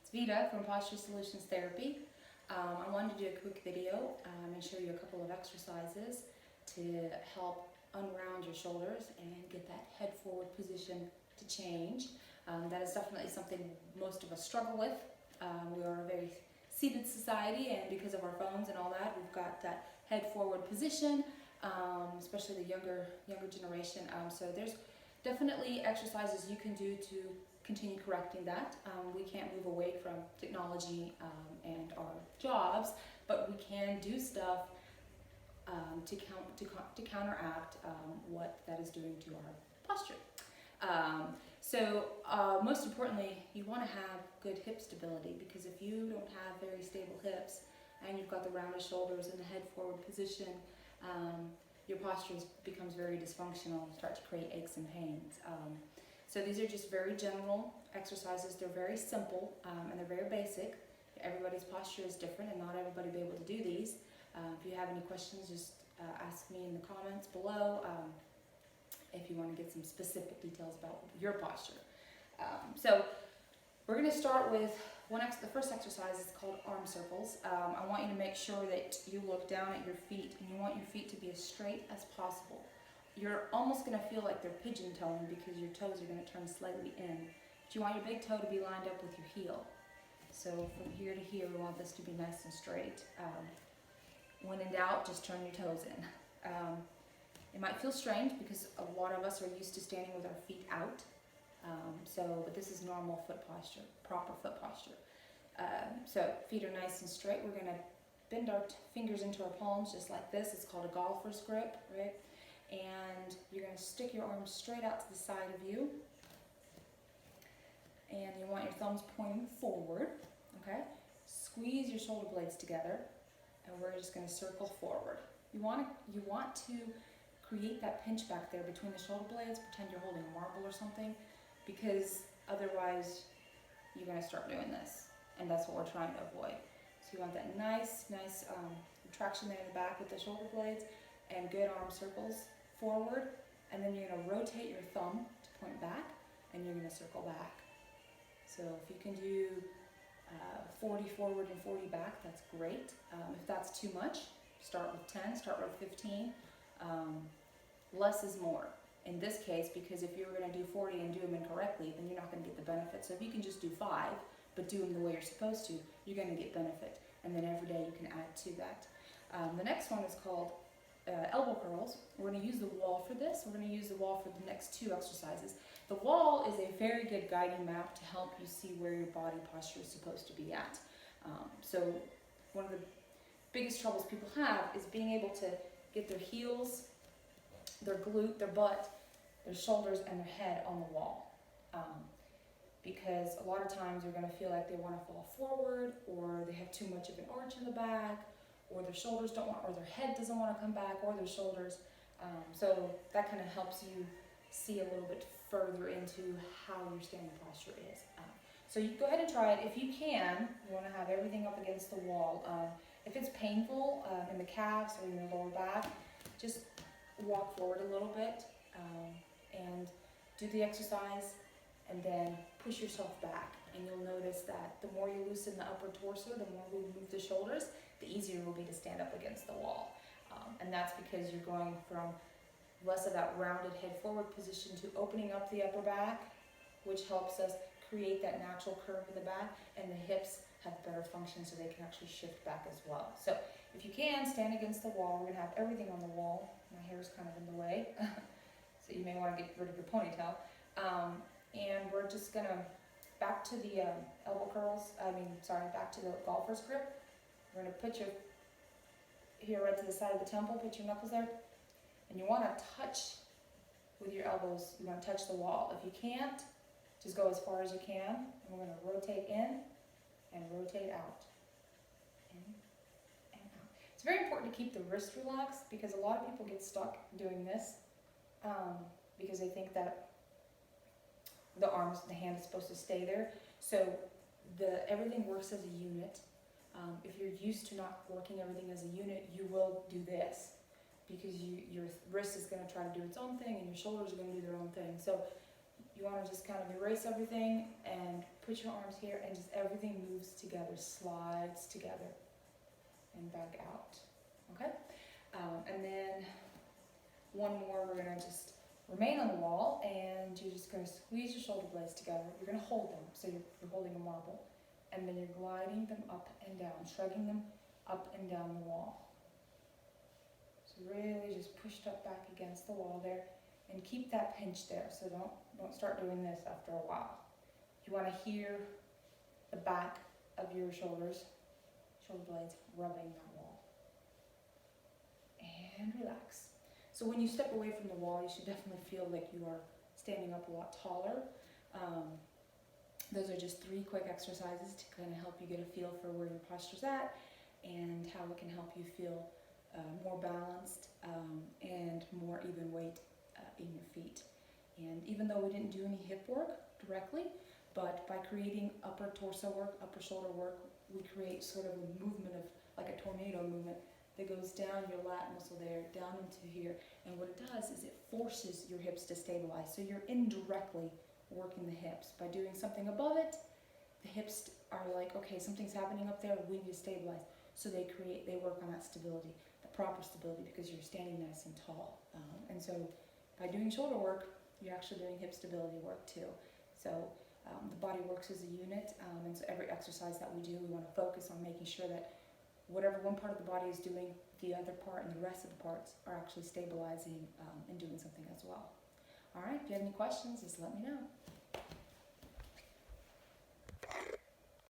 It's Vita from Posture Solutions Therapy. I wanted to do a quick video and show you a couple of exercises to help unround your shoulders and get that head forward position to change. That is definitely something most of us struggle with. We are a very seated society, and because of our phones and all that, we've got that head forward position, especially the younger generation. So there's definitely exercises you can do to continue correcting that. We can't move away from technology and our jobs, but we can do stuff to counteract what that is doing to our posture. Most importantly, you want to have good hip stability, because if you don't have very stable hips and you've got the rounded shoulders and the head forward position, your posture becomes very dysfunctional and start to create aches and pains. So these are just very general exercises. They're very simple and they're very basic. Everybody's posture is different and not everybody will be able to do these. If you have any questions, just ask me in the comments below if you want to get some specific details about your posture. So we're going to start with the first exercise is called arm circles. I want you to make sure that you look down at your feet, and you want your feet to be as straight as possible. You're almost going to feel like they're pigeon-toed because your toes are going to turn slightly in. But you want your big toe to be lined up with your heel. So from here to here, we want this to be nice and straight. When in doubt, just turn your toes in. It might feel strange because a lot of us are used to standing with our feet out. But this is normal foot posture, proper foot posture. So feet are nice and straight. We're going to bend our fingers into our palms just like this. It's called a golfer's grip, right? And you're going to stick your arms straight out to the side of you. And you want your thumbs pointing forward, okay? Squeeze your shoulder blades together, and we're just going to circle forward. You want to create that pinch back there between the shoulder blades. Pretend you're holding a marble or something, because otherwise you're going to start doing this, and that's what we're trying to avoid. So you want that nice traction there in the back with the shoulder blades, and good arm circles forward, and then you're going to rotate your thumb to point back, and you're going to circle back. So if you can do 40 forward and 40 back, that's great. If that's too much, start with 10, start with 15. Less is more in this case, because if you're going to do 40 and do them incorrectly, then you're not going to get the benefit. So if you can just do 5, but do them the way you're supposed to, you're going to get benefit. And then every day you can add to that. The next one is called elbow curls. We're going to use the wall for this. We're going to use the wall for the next 2 exercises. The wall is a very good guiding map to help you see where your body posture is supposed to be at. So one of the biggest troubles people have is being able to get their heels, their glute, their butt, their shoulders, and their head on the wall. Because a lot of times they're going to feel like they want to fall forward, or they have too much of an arch in the back, or their shoulders don't want, or their head doesn't want to come back, or their shoulders. So that kind of helps you see a little bit further into how your standing posture is. So you go ahead and try it. If you can, you want to have everything up against the wall. If it's painful in the calves or in your lower back, just walk forward a little bit and do the exercise, and then push yourself back. And you'll notice that the more you loosen the upper torso, the more we move the shoulders, the easier it will be to stand up against the wall. And that's because you're going from less of that rounded head forward position to opening up the upper back, which helps us create that natural curve in the back, and the hips have better function so they can actually shift back as well. So if you can, stand against the wall. We're going to have everything on the wall. My hair is kind of in the way, so you may want to get rid of your ponytail. And we're just going to, back to the back to the golfer's grip. We're going to put your, here right to the side of the temple, put your knuckles there. And you want to touch with your elbows, you want to touch the wall. If you can't, just go as far as you can. And we're going to rotate in and rotate out. In and out. It's very important to keep the wrist relaxed, because a lot of people get stuck doing this because they think that the hand is supposed to stay there. So everything works as a unit. If you're used to not working everything as a unit, you will do this, because your wrist is going to try to do its own thing, and your shoulders are going to do their own thing. So You want to just kind of erase everything and put your arms here, and just everything moves together, slides together and back out. Okay? And then one more, we're going to just remain on the wall, and you're just going to squeeze your shoulder blades together. You're going to hold them, so you're holding a marble, and then you're gliding them up and down, shrugging them up and down the wall. So really just pushed up back against the wall there, and keep that pinch there. So don't start doing this after a while. You want to hear the back of your shoulder blades rubbing that wall. And relax. So when you step away from the wall, you should definitely feel like you are standing up a lot taller. Those are just 3 quick exercises to kind of help you get a feel for where your posture's at and how it can help you feel more balanced and more even weight in your feet. And even though we didn't do any hip work directly, but by creating upper torso work, upper shoulder work, we create sort of a movement of like a tornado movement that goes down your lat muscle there, down into here. And what it does is it forces your hips to stabilize. So you're indirectly working the hips. By doing something above it, the hips are like, okay, something's happening up there, we need to stabilize. So they work on that stability, the proper stability, because you're standing nice and tall. And so by doing shoulder work, you're actually doing hip stability work too. So the body works as a unit, and so every exercise that we do, we want to focus on making sure that whatever one part of the body is doing, the other part and the rest of the parts are actually stabilizing and doing something as well. All right, if you have any questions, just let me know.